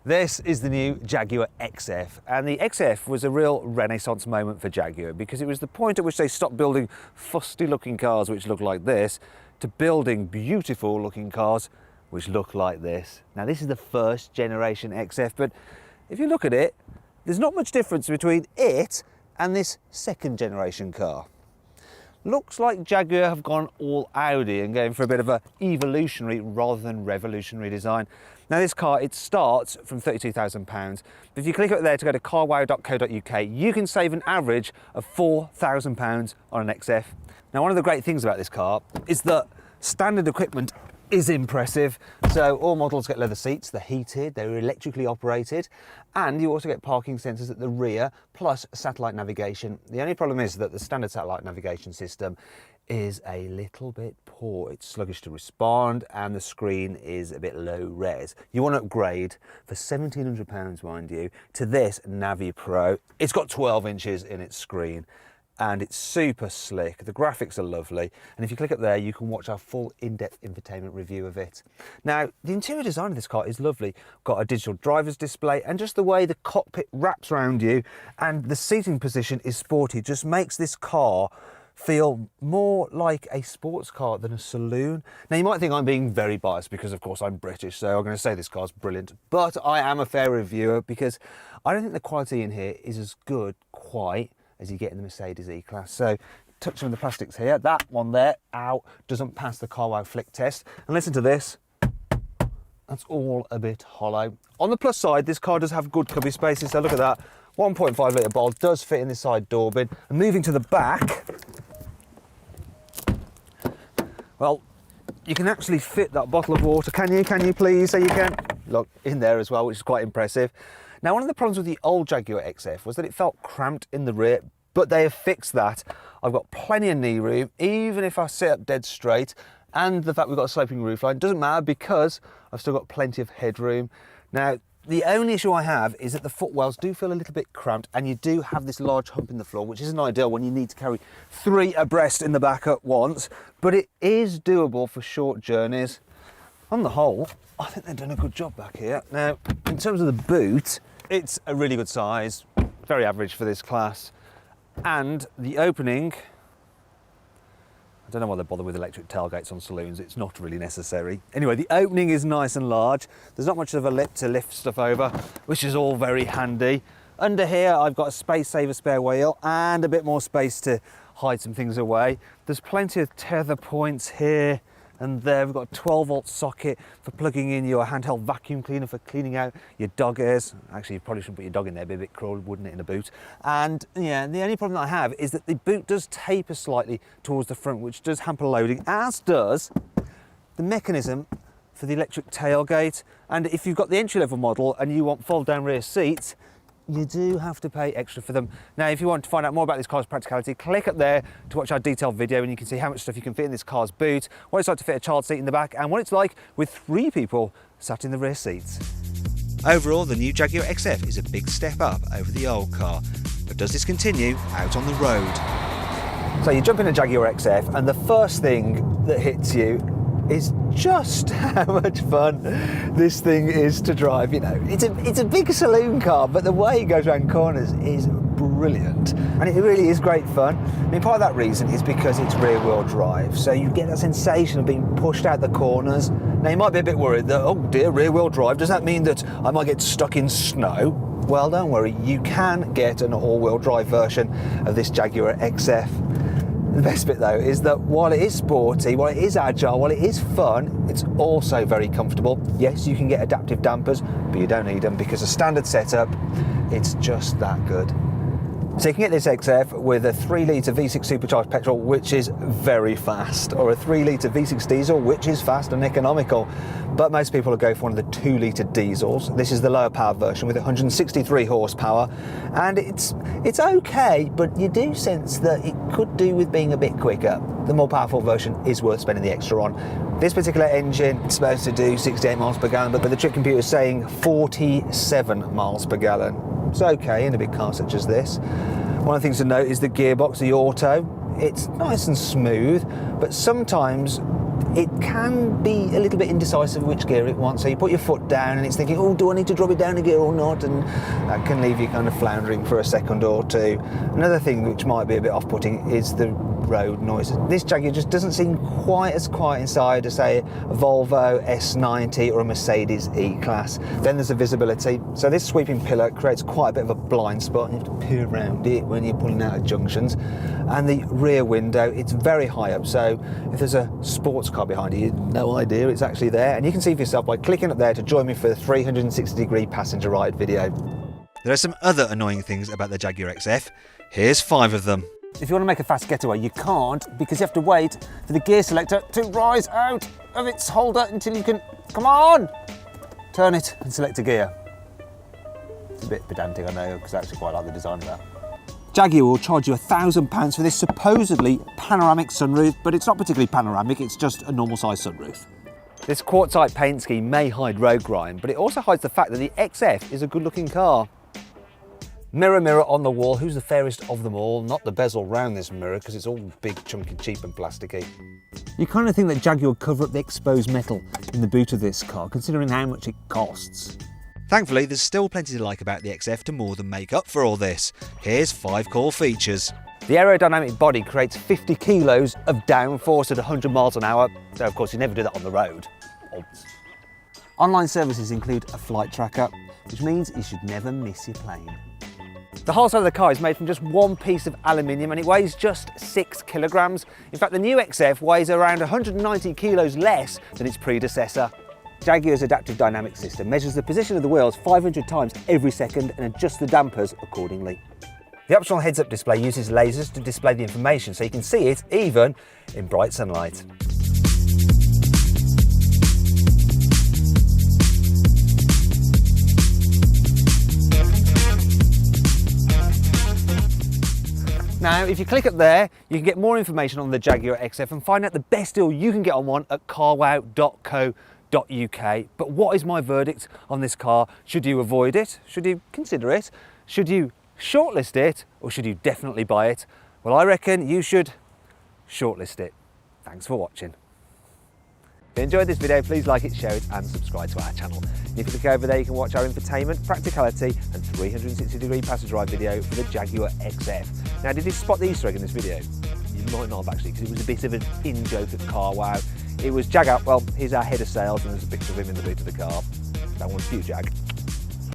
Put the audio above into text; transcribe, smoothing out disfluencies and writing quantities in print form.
This is the new Jaguar XF, and the XF was a real renaissance moment for Jaguar because it was the point at which they stopped building fusty looking cars which look like this to building beautiful looking cars which look like this. Now this is the first generation XF, but if you look at it, there's not much difference between it and this second generation car. Looks like Jaguar have gone all Audi and going for a bit of a evolutionary rather than revolutionary design. Now this car, it starts from £32,000, but if you click up there to go to carwow.co.uk, you can save an average of £4,000 on an XF. Now one of the great things about this car is that standard equipment is impressive. So all models get leather seats, they're heated, they're electrically operated, and you also get parking sensors at the rear, plus satellite navigation. The only problem is that the standard satellite navigation system is a little bit poor. It's sluggish to respond and the screen is a bit low res. You want to upgrade for £1,700, mind you, to this Navi Pro. It's got 12 inches in its screen and it's super slick. The graphics are lovely, and if you click up there you can watch our full in-depth infotainment review of it. Now the interior design of this car is lovely. Got a digital driver's display, and just the way the cockpit wraps around you and the seating position is sporty just makes this car feel more like a sports car than a saloon. Now you might think I'm being very biased because of course I'm British, so I'm going to say this car's brilliant, but I am a fair reviewer because I don't think the quality in here is as good quite as you get in the Mercedes E-Class. So touch some of the plastics here. That one there, ow, doesn't pass the Carwow flick test. And listen to this, that's all a bit hollow. On the plus side, this car does have good cubby spaces, so look at that. 1.5 litre bottle does fit in the side door bin. And moving to the back, well, you can actually fit that bottle of water. Can you please? So you can, look, in there as well, which is quite impressive. Now, one of the problems with the old Jaguar XF was that it felt cramped in the rear, but they have fixed that. I've got plenty of knee room, even if I sit up dead straight, and the fact we've got a sloping roofline doesn't matter because I've still got plenty of headroom. Now, the only issue I have is that the footwells do feel a little bit cramped, and you do have this large hump in the floor, which isn't ideal when you need to carry 3 abreast in the back at once, but it is doable for short journeys. On the whole, I think they've done a good job back here. Now, in terms of the boot, it's a really good size, very average for this class, and the opening, I don't know why they bother with electric tailgates on saloons, it's not really necessary. Anyway, the opening is nice and large. There's not much of a lip to lift stuff over, which is all very handy. Under here, I've got a space saver spare wheel and a bit more space to hide some things away. There's plenty of tether points here and there. We've got a 12-volt socket for plugging in your handheld vacuum cleaner for cleaning out your dog hairs. Actually, you probably shouldn't put your dog in there, it'd be a bit cruel, wouldn't it, in a boot? And yeah, the only problem that I have is that the boot does taper slightly towards the front, which does hamper loading, as does the mechanism for the electric tailgate. And if you've got the entry-level model and you want fold-down rear seats, you do have to pay extra for them. Now, if you want to find out more about this car's practicality, click up there to watch our detailed video and you can see how much stuff you can fit in this car's boot, what it's like to fit a child seat in the back, and what it's like with 3 people sat in the rear seats. Overall, the new Jaguar XF is a big step up over the old car, but does this continue out on the road? So you jump in a Jaguar XF and the first thing that hits you is just how much fun this thing is to drive. You know, it's a big saloon car, but the way it goes around corners is brilliant, and it really is great fun. I mean, part of that reason is because it's rear-wheel drive, so you get that sensation of being pushed out the corners. Now, you might be a bit worried that, oh dear, rear-wheel drive, does that mean that I might get stuck in snow? Well, don't worry, you can get an all-wheel drive version of this Jaguar XF. The best bit though is that while it is sporty, while it is agile, while it is fun, it's also very comfortable. Yes, you can get adaptive dampers, but you don't need them because a standard setup, it's just that good. So you can get this XF with a 3-litre V6 supercharged petrol, which is very fast, or a 3-litre V6 diesel, which is fast and economical. But most people will go for one of the 2-litre diesels. This is the lower power version with 163 horsepower, and it's okay, but you do sense that it could do with being a bit quicker. The more powerful version is worth spending the extra on. This particular engine is supposed to do 68 miles per gallon, but the trip computer is saying 47 miles per gallon. It's okay in a big car such as this. One of the things to note is the gearbox, the auto. It's nice and smooth, but sometimes it can be a little bit indecisive which gear it wants. So you put your foot down and it's thinking, oh, do I need to drop it down a gear or not? And that can leave you kind of floundering for a second or two. Another thing which might be a bit off-putting is the road noise. This Jaguar just doesn't seem quite as quiet inside as, say, a Volvo S90 or a Mercedes E-Class. Then there's the visibility. So this sweeping pillar creates quite a bit of a blind spot, and you have to peer around it when you're pulling out of junctions. And the rear window, it's very high up, so if there's a sports car behind you, you've no idea it's actually there. And you can see for yourself by clicking up there to join me for the 360-degree passenger ride video. There are some other annoying things about the Jaguar XF. Here's 5 of them. If you want to make a fast getaway, you can't, because you have to wait for the gear selector to rise out of its holder until you can, come on, turn it and select a gear. It's a bit pedantic, I know, because I actually quite like the design of that. Jaguar will charge you £1,000 for this supposedly panoramic sunroof, but it's not particularly panoramic, it's just a normal size sunroof. This quartzite paint scheme may hide road grime, but it also hides the fact that the XF is a good looking car. Mirror, mirror on the wall, who's the fairest of them all? Not the bezel round this mirror, because it's all big, chunky, cheap and plasticky. You kind of think that Jaguar would cover up the exposed metal in the boot of this car, considering how much it costs. Thankfully, there's still plenty to like about the XF to more than make up for all this. Here's 5 core features. The aerodynamic body creates 50 kilos of downforce at 100 miles an hour, so of course you never do that on the road. Odds. Online services include a flight tracker, which means you should never miss your plane. The whole side of the car is made from just one piece of aluminium and it weighs just 6 kilograms. In fact, the new XF weighs around 190 kilos less than its predecessor. Jaguar's adaptive dynamic system measures the position of the wheels 500 times every second and adjusts the dampers accordingly. The optional heads-up display uses lasers to display the information so you can see it even in bright sunlight. Now, if you click up there, you can get more information on the Jaguar XF and find out the best deal you can get on one at carwow.co.uk. But what is my verdict on this car? Should you avoid it? Should you consider it? Should you shortlist it? Or should you definitely buy it? Well, I reckon you should shortlist it. Thanks for watching. If you enjoyed this video, please like it, share it and subscribe to our channel. And if you look over there, you can watch our infotainment, practicality and 360-degree passenger ride video for the Jaguar XF. Now, did you spot the Easter egg in this video? You might not have actually, because it was a bit of an in-joke at CarWow. It was Jag out, well, here's our head of sales and there's a picture of him in the boot of the car. That one's you, Jag.